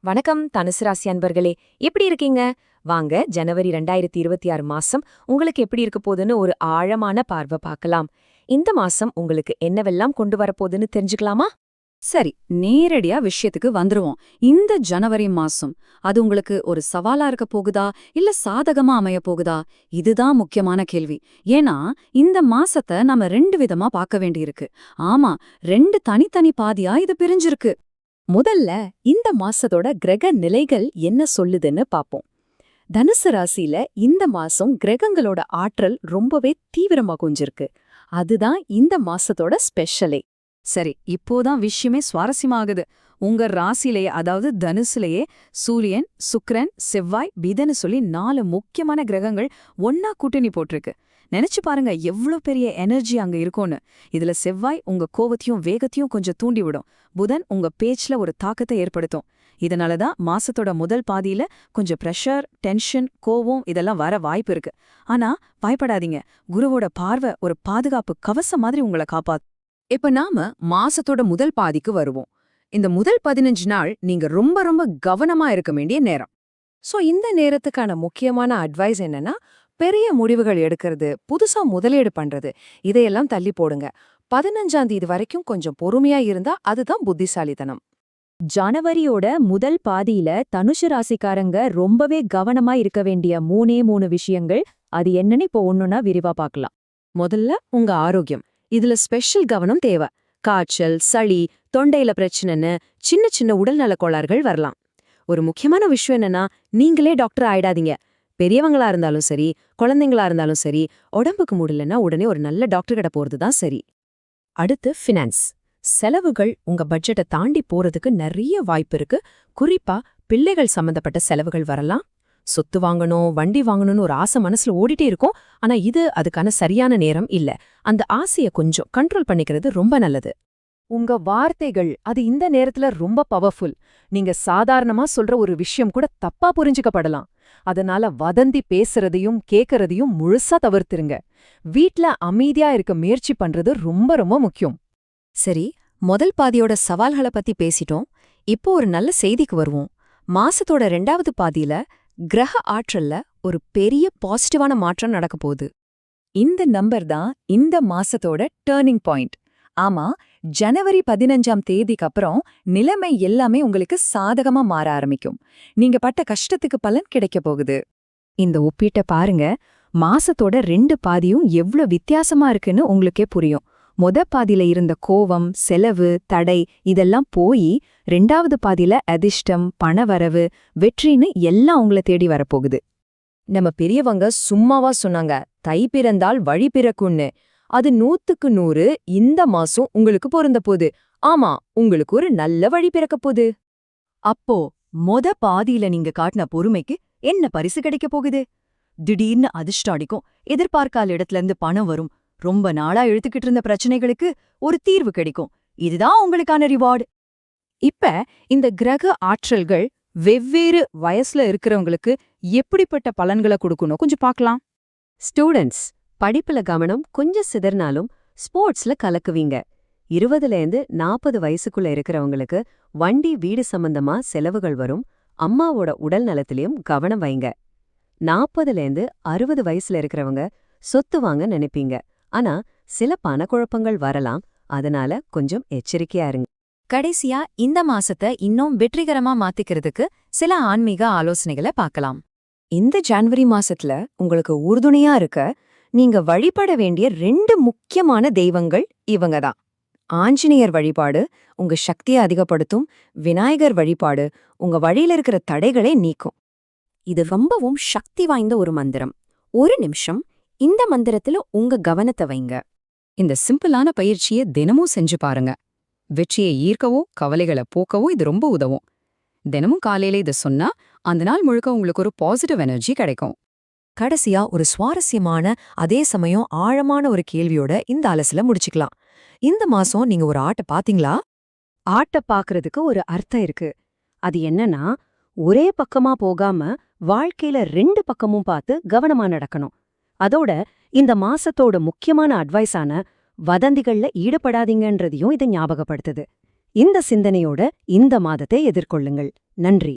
வணக்கம் தனுசு ராசி அன்பர்களே, எப்படி இருக்கீங்க? வாங்க ஜனவரி 2026 மாசம் உங்களுக்கு எப்படி இருக்க போகுதுன்னு ஒரு ஆழமான பார்வை பார்க்கலாம். இந்த மாசம் உங்களுக்கு என்னவெல்லாம் கொண்டு வரப்போகுதுன்னு தெரிஞ்சுக்கலாமா? சரி, நேரடியா விஷயத்துக்கு வந்துருவோம். இந்த ஜனவரி மாசம் அது உங்களுக்கு ஒரு சவாலா இருக்க போகுதா இல்ல சாதகமா அமைய போகுதா? இதுதான் முக்கியமான கேள்வி. ஏன்னா இந்த மாசத்தை நாம ரெண்டு விதமா பார்க்க வேண்டியிருக்கு. ஆமா, ரெண்டு தனித்தனி பாதியா இது பிரிஞ்சிருக்கு. முதல்ல இந்த மாசத்தோட கிரக நிலைகள் என்ன சொல்லுதுன்னு பாப்போம். தனுசு ராசியில இந்த மாசம் கிரகங்களோட ஆற்றல் ரொம்பவே தீவிரமா குஞ்சிருக்கு. அதுதான் இந்த மாசத்தோட ஸ்பெஷலே. சரி, இப்போதான் விஷயமே சுவாரஸ்யமாகுது. உங்க ராசிலேயே, அதாவது தனுசுலேயே சூரியன், சுக்கிரன், செவ்வாய், புதன்னு சொல்லி 4 முக்கியமான கிரகங்கள் ஒன்னா கூட்டணி போட்டிருக்கு. நினைச்சு பாருங்க எவ்ளோ பெரிய எனர்ஜி அங்க இருக்கும்னு. இதுல செவ்வாய் உங்க கோவத்தையும் வேகத்தையும் கொஞ்சம் தூண்டிவிடும். புதன் உங்க பேச்சுல ஒரு தாக்கத்தை ஏற்படுத்தும். இதனாலதான் மாசத்தோட முதல் பாதியில கொஞ்சம் பிரஷர், டென்ஷன், கோவம் இதெல்லாம் வர வாய்ப்பு இருக்கு. ஆனா பயப்படாதீங்க, குருவோட பார்வை ஒரு பாதுகாப்பு கவசம் மாதிரி உங்களை காப்பாத்து. இப்ப நாம மாசத்தோட முதல் பாதிக்கு வருவோம். இந்த முதல் 15 நாள் நீங்க ரொம்ப ரொம்ப கவனமா இருக்க வேண்டிய நேரம். சோ இந்த நேரத்துக்கான முக்கியமான அட்வைஸ் என்னன்னா, பெரிய முடிவுகள் எடுக்கிறது, புதுசா முதலீடு பண்றது, இதையெல்லாம் தள்ளி போடுங்க. 15ஆம் தேதி வரைக்கும் கொஞ்சம் பொறுமையா இருந்தா அதுதான் புத்திசாலித்தனம். ஜனவரியோட முதல் பாதியில தனுசு ராசிக்காரங்க ரொம்பவே கவனமா இருக்க வேண்டிய 3 விஷயங்கள். அது என்னன்னு இப்போ ஒண்ணுன்னா விரிவா பார்க்கலாம். முதல்ல உங்க ஆரோக்கியம். இதுல ஸ்பெஷல் கவனம் தேவை. காய்ச்சல், சளி, தொண்டையில பிரச்சனைன்னு சின்ன சின்ன உடல்நல கோளாறுகள் வரலாம். ஒரு முக்கியமான விஷயம் என்னன்னா, நீங்களே டாக்டர் ஆயிடாதீங்க. பெரியவங்களா இருந்தாலும் சரி, குழந்தைங்களா இருந்தாலும் சரி, உடம்புக்கு முடியலன்னா உடனே ஒரு நல்ல டாக்டர் கிட்ட போறதுதான் சரி. அடுத்து ஃபினான்ஸ். செலவுகள் உங்க பட்ஜெட்டை தாண்டி போறதுக்கு நிறைய வாய்ப்பு இருக்கு. குறிப்பா பிள்ளைகள் சம்பந்தப்பட்ட செலவுகள் வரலாம். சொத்து வாங்கணும், வண்டி வாங்கணும்னு ஒரு ஆசை மனசுல ஓடிட்டே இருக்கும். ஆனா இது அதுக்கான சரியான நேரம் இல்ல. அந்த ஆசைய கொஞ்சம் கண்ட்ரோல் பண்ணிக்கிறது ரொம்ப நல்லது. உங்க வார்த்தைகள் அது இந்த நேரத்துல ரொம்ப பவர்ஃபுல். நீங்க சாதாரணமா சொல்ற ஒரு விஷயம் கூட தப்பா புரிஞ்சுக்கப்படலாம். அதனால வதந்தி பேசுறதையும் கேக்குறதையும் முழுசா தவிர்த்துருங்க. வீட்ல அமைதியா இருக்க முயற்சி பண்றது ரொம்ப ரொம்ப முக்கியம். சரி, முதல் பாதியோட சவால்களை பத்தி பேசிட்டோம். இப்போ ஒரு நல்ல செய்திக்கு வருவோம். மாசத்தோட 2வது பாதியில கிரக ஆற்றல்ல ஒரு பெரிய பாசிட்டிவான மாற்றம் நடக்க போகுது. இந்த நம்பர் தான் இந்த மாசத்தோட டர்னிங் பாயிண்ட். ஆமா, ஜனவரி 15ஆம் தேதிக்கு அப்புறம் நிலைமை எல்லாமே உங்களுக்கு சாதகமா மாற ஆரம்பிக்கும். நீங்க பட்ட கஷ்டத்துக்கு பலன் கிடைக்க போகுது. இந்த ஒப்பீட்டை பாருங்க. மாசத்தோட 2 பாதியும் எவ்ளோ வித்தியாசமா இருக்குன்னு உங்களுக்கே புரியும். பாதியில இருந்த கோவம், செலவு, தடை இதெல்லாம் போய் 2வது பாதியில அதிர்ஷ்டம், பணவரவு, வெற்றின்னு எல்லாம் உங்களை தேடி வரப்போகுது. நம்ம பெரியவங்க சும்மாவா சொன்னாங்க, தை பிறந்தால் வழி பிறக்கும்னு. அது 100க்கு 100 இந்த மாசம் உங்களுக்கு பொருந்த போகுது. ஆமா, உங்களுக்கு ஒரு நல்ல வழி பிறக்க போகுது. அப்போ பாதியில நீங்க காட்டின பொறுமைக்கு என்ன பரிசு கிடைக்க போகுது? திடீர்னு அதிர்ஷ்டம் அடிக்கும். எதிர்பார்க்காத இடத்துல இருந்து பணம் வரும். ரொம்ப நாளா இழுத்துக்கிட்டு இருந்த பிரச்சனைகளுக்கு ஒரு தீர்வு கிடைக்கும். இதுதான் உங்களுக்கான ரிவார்டு. இப்ப இந்த கிரக ஆற்றல்கள் வெவ்வேறு வயசுல இருக்கிறவங்களுக்கு எப்படிப்பட்ட பலன்களை கொடுக்கணும் கொஞ்சம் பார்க்கலாம். ஸ்டூடெண்ட்ஸ், படிப்புல கவனம் கொஞ்சம் சிதறினாலும் ஸ்போர்ட்ஸ்ல கலக்குவீங்க. 20லேருந்து 40 வயசுக்குள்ள இருக்கிறவங்களுக்கு வண்டி, வீடு சம்பந்தமா செலவுகள் வரும். அம்மாவோட உடல் நலத்திலையும் கவனம் வைங்க. 40லேருந்து 60 வயசுல இருக்கிறவங்க சொத்து வாங்க நினைப்பீங்க. ஆனா சில பணக்குழப்பங்கள் வரலாம். அதனால கொஞ்சம் எச்சரிக்கையா இருங்க. கடைசியா இந்த மாசத்தை இன்னும் வெற்றிகரமா மாத்திக்கிறதுக்கு சில ஆன்மீக ஆலோசனைகளை பார்க்கலாம். இந்த ஜனவரி மாசத்துல உங்களுக்கு உறுதுணையா இருக்க நீங்க வழிபட வேண்டிய 2 முக்கியமான தெய்வங்கள் இவங்க தான். ஆஞ்சநேயர் வழிபாடு உங்க சக்தியை அதிகப்படுத்தும். விநாயகர் வழிபாடு உங்க வழியில இருக்கிற தடைகளை நீக்கும். இது ரொம்பவும் சக்தி வாய்ந்த ஒரு மந்திரம். ஒரு நிமிஷம் இந்த மந்திரத்துல உங்க கவனத்தை வைங்க. இந்த சிம்பிளான பயிற்சியை தினமும் செஞ்சு பாருங்க. வெற்றியை ஈர்க்கவோ கவலைகளை போக்கவோ இது ரொம்ப உதவும். தினமும் காலையில இதை சொன்னா அந்த நாள் முழுக்க உங்களுக்கு ஒரு பாசிட்டிவ் எனர்ஜி கிடைக்கும். கடைசியா ஒரு சுவாரஸ்யமான அதே சமயம் ஆழமான ஒரு கேள்வியோட இந்த அலசல முடிச்சுக்கலாம். இந்த மாசம் நீங்க ஒரு ஆட்டை பாத்தீங்களா? ஆட்டை பாக்குறதுக்கு ஒரு அர்த்தம் இருக்கு. அது என்னன்னா, ஒரே பக்கமா போகாம வாழ்க்கையில 2 பக்கமும் பார்த்து கவனமா நடக்கணும். அதோட இந்த மாசத்தோட முக்கியமான அட்வைஸான வதந்திகள்ல ஈடுபடாதீங்கன்றதையும் இதை ஞாபகப்படுத்துது. இந்த சிந்தனையோட இந்த மாதத்தை எதிர்கொள்ளுங்கள். நன்றி.